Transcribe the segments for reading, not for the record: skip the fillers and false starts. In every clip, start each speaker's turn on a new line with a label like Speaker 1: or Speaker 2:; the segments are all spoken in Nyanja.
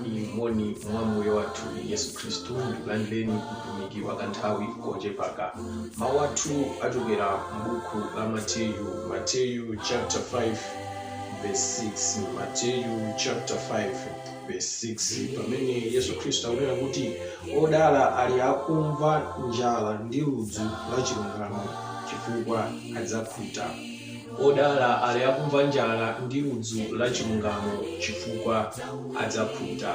Speaker 1: moni mwa moyo wathu Yesu Kristu ndikulandireni mtumiki wa kanthawi kochepaka. Mawu athu achokera m'buku la Mateyu chapter 5 verse 6. Mateyu chapter 5 verse 6, pamene Yesu Kristu akunena kuti odala ali akumva njala ndi ludzu la chilungamo chifukwa adzakhuta. Odala ali akumva njala ndi ludzu la chilungamo chifukwa adzakhuta.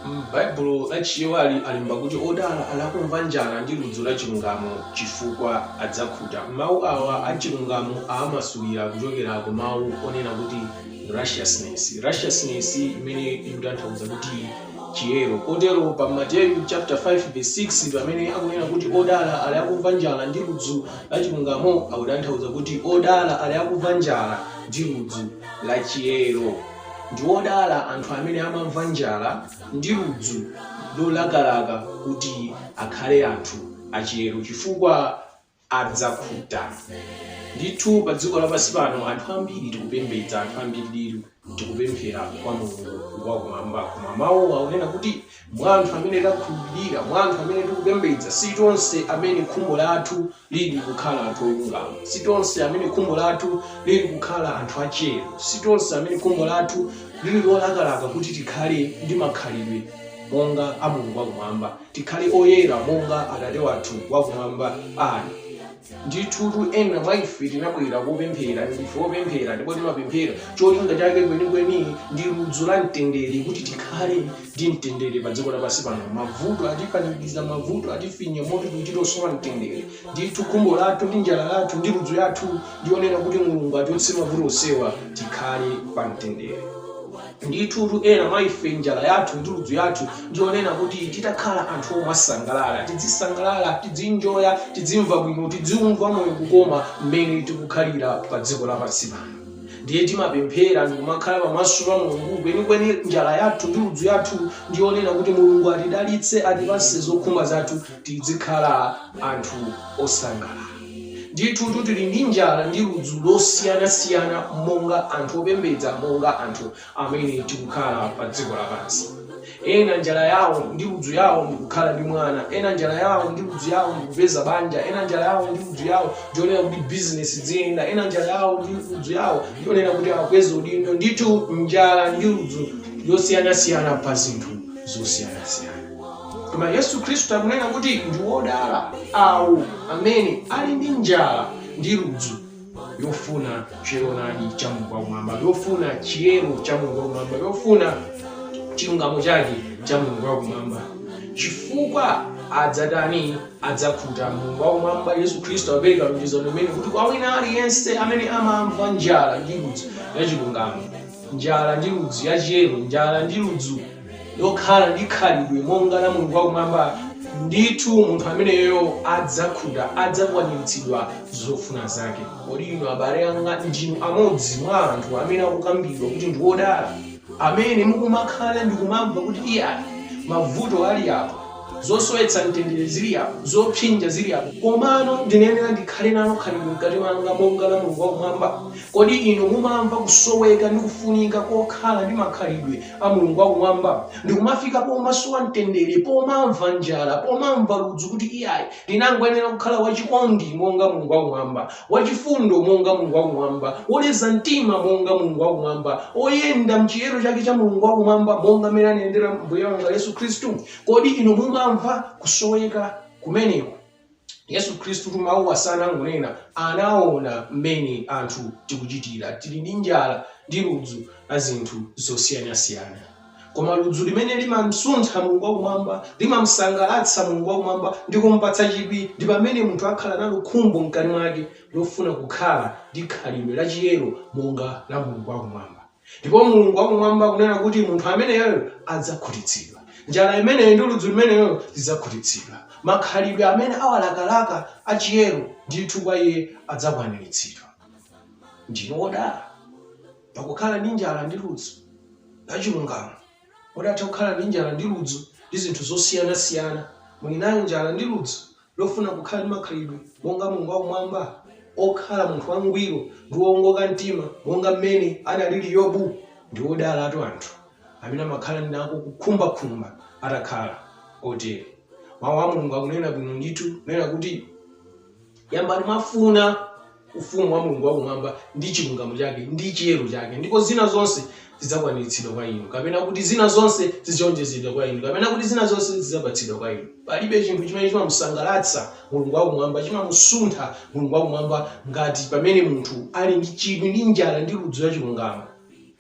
Speaker 1: M'Baibulo lachiwali alemba kuti odala ali akumva njala ndi ludzu la chilungamo chifukwa adzakhuta. Mawu awa achilungamo amasulira kuchokera ku mawu onena kuti righteousness imene ikutanthauza kuti chiyero. Kotero pa Mateyu chapter 5 verse 6 pamene akunena kuti odala ali akumva njala ndi ludzu la chilungamo akutanthauza kuti odala ali akumva njala ndi ludzu la chiyero. Ndi odala anthu amene amamva njala ndi ludzu lolakalaka kuti akhale anthu achiyero chifukwa adzakhuta. Ndithu pa dziko lapansi pano anthu ambiri tikupembedza, anthu ambiri tikupemphera kwa Mulungu wakumwamba, koma mawu akunena kuti mwa anthu amene takhulupirira, mwa anthu amene tikupembedza, si tonse amene khumbo lathu lili kukhala anthu olungama, si tonse amene khumbo lathu lili kukhala anthu achiyero, si tonse amene khumbo lathu lili lolakalaka kuti tikhale ndi makhalidwe monga a Mulungu wakumwamba, tikhale oyera monga Atate wathu wakumwamba ali. Ndithu ena mwa ife tinabwera kupemphera, ndife opemphera ndipo timapemphera cholinga chake kwenikweni ndi ludzu la mtendere, kuti tikhale ndi mtendere pa dziko lapansi pano. Mavuto atipanikiza, mavuto atifinya moti tichitosowa mtendere. Ndithu khumbo lathu ndi njala lathu ndi ludzu yathu ndionena kuti Mulungu atiotse mavuto osewa tikhale pa mtendere. Ndithu ena mwa ife njala yathu ndi ludzu yathu ndionena kuti titakhala anthu omasangalala, tidzisangalala, tidzinjoya, tidzimva bwino, tidziumva moyo kukoma mmene tikukhalira pa dziko lapansi pano. Ndiye timapemphera ndikumakhala pamaso pa Mulungu kwenikweni. Njala yathu ndi ludzu yathu ndionena kuti Mulungu atidalitse, atipatse zokhumba zathu, tidzikhala anthu osangalala. Ndithu tili ndi njala ndi ludzu losiyanasiyana monga anthu opembedza, monga anthu amene tikukhala pa dziko lapansi. Ena njala yawo ndi ludzu yawo ndikukhala ndi mwana, ena njala yawo ndi ludzu yawo ndikupeza banja, ena njala yawo ndi ludzu yawo ndionena kuti business ziyenda, ena njala yawo ndi ludzu yawo ndionena kuti akweze udindo. Ndithu njala ndi ludzu losiyanasiyana pa zinthu zosiyanasiyana. Koma Yesu Kristu akunena kuti ndi odala awo amene ali ndi njala ndi ludzu yofuna choonadi cha Mulungu wakumwamba, yofuna chiyero cha Mulungu wakumwamba, yofuna chilungamo chake cha Mulungu wakumwamba, chifukwa adzakhuta. Mulungu wakumwamba Yesu Kristu apereka lonjezo limene kuti kwa wina aliyense amene amamva njala ndi ludzu ya chilungamo, njala ndi ludzu ya chiyero, njala ndi ludzu lokhala ndi khalidwe monga la Mulungu wakumwamba, ndithu munthu ameneyo adzakhuta, adzakwaniritsidwa zofuna zake. Kodi inu abale anga ndinu amodzi mwa anthu amene akukambidwa kuti ndi odala, amene mukumakhala ndikumamva kuti iya mavuto ali apo, zosowetsa mtendere zili apo, zopsinja zili apo, komano ndinenera ndikhale nalo khalidwe mkati mwanga monga la Mulungu wakumwamba? Kodi inu mumamva kusoweka ndi kufunika kokhala ndi makhalidwe a Mulungu wakumwamba? Ndikumafika pomasowa mtendere, pomamva njala, pomamva ludzu kuti iyayi ndinangoyenera kukhala wachikondi monga Mulungu wakumwamba, wachifundo monga Mulungu wakumwamba, woleza mtima monga Mulungu wakumwamba, oyenda mchiyero chake cha Mulungu wakumwamba monga amene anayendera Mbuye wanga Yesu Kristu. Kodi inu mumamva kusoweka kumeneko? Yesu Kristu mawu asanangonena anaona mmene anthu tikuchitira, tili ndi njala ndi ludzu la zinthu zosiyanasiyana. Koma ludzu limene limamsuntha Mulungu wakumwamba, limamsangalatsa Mulungu wakumwamba ndi kumpatsa chidwi, ndi pamene munthu akhala nalo khumbo mkati mwake lofuna kukhala ndi khalidwe la chiyero monga la Mulungu wakumwamba. Ndipo Mulungu wakumwamba kunena kuti munthu ameneyo adzakhutitsidwa, njala imeneyo ndi ludzu limeneyo lidzakhutitsidwa, makhalidwe amene awalakalaka achiyero ndithu kwa iye adzakwaniritsidwa. Ndinu odala pakukhala ndi njala ndi ludzu la chilungamo. Mudatha kukhala ndi njala ndi ludzu ndi zinthu zosiyanasiyana, muli nayo njala ndi ludzu lofuna kukhala ndi makhalidwe monga Mulungu wakumwamba, okhala munthu wangwiro ndi wowongoka mtima monga mmene analili Yobu. Ndi odala atu anthu amene amakhala nako kukhumbakhumba atakhala otere. Mawu a Mulungu akunena bwino ndithu kunena kuti yambani mwafuna ufumu wa Mulungu wakumwamba ndi chilungamo chake ndi chiyero chake, ndipo zina zonse zidzakwaniritsidwa kwa inu, kapena kuti zina zonse zidzawonjezedwa kwa inu, kapena kuti zina zonse zidzapatsidwa kwa inu. Palibe chinthu chimene chimamusangalatsa Mulungu wakumwamba, chimamusuntha Mulungu wakumwamba ngati pamene munthu ali ndi chidwi ndi njala ndi ludzu la chilungamo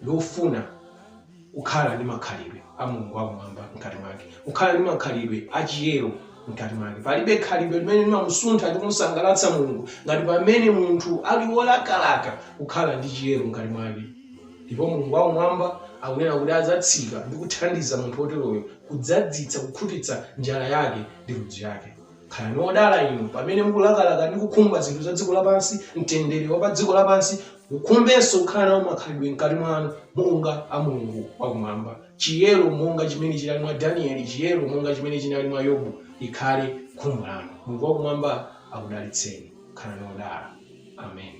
Speaker 1: lofuna kukhala ndi makhalidwe a Mulungu wakumwamba mkati mwake, kukhala ndi makhalidwe a chiyero mkati mwake. Palibe khalidwe limene limamusuntha ndi kumusangalatsa Mulungu ngati pamene munthu ali wolakalaka kukhala ndi chiyero mkati mwake. Ndipo Mulungu wakumwamba akunena kuti adzatsika ndi kuthandiza munthu woteroyo kudzadzitsa kukhutitsa njala yake ndi ludzu yake. Khalani odala inu pamene mukulakalaka ndi kukhumba zinthu za dziko lapansi, mtendere wa pa dziko lapansi, mukhumbenso kukhala nawo makhalidwe mkati mwanu monga a Mulungu wakumwamba. Chiyero monga chimene chinali mwa Danieli, chiyero monga chimene chinali mwa Yobu ikhale khumbo lanu. Mulungu wakumwamba akudalitseni. Khalani odala. Amen.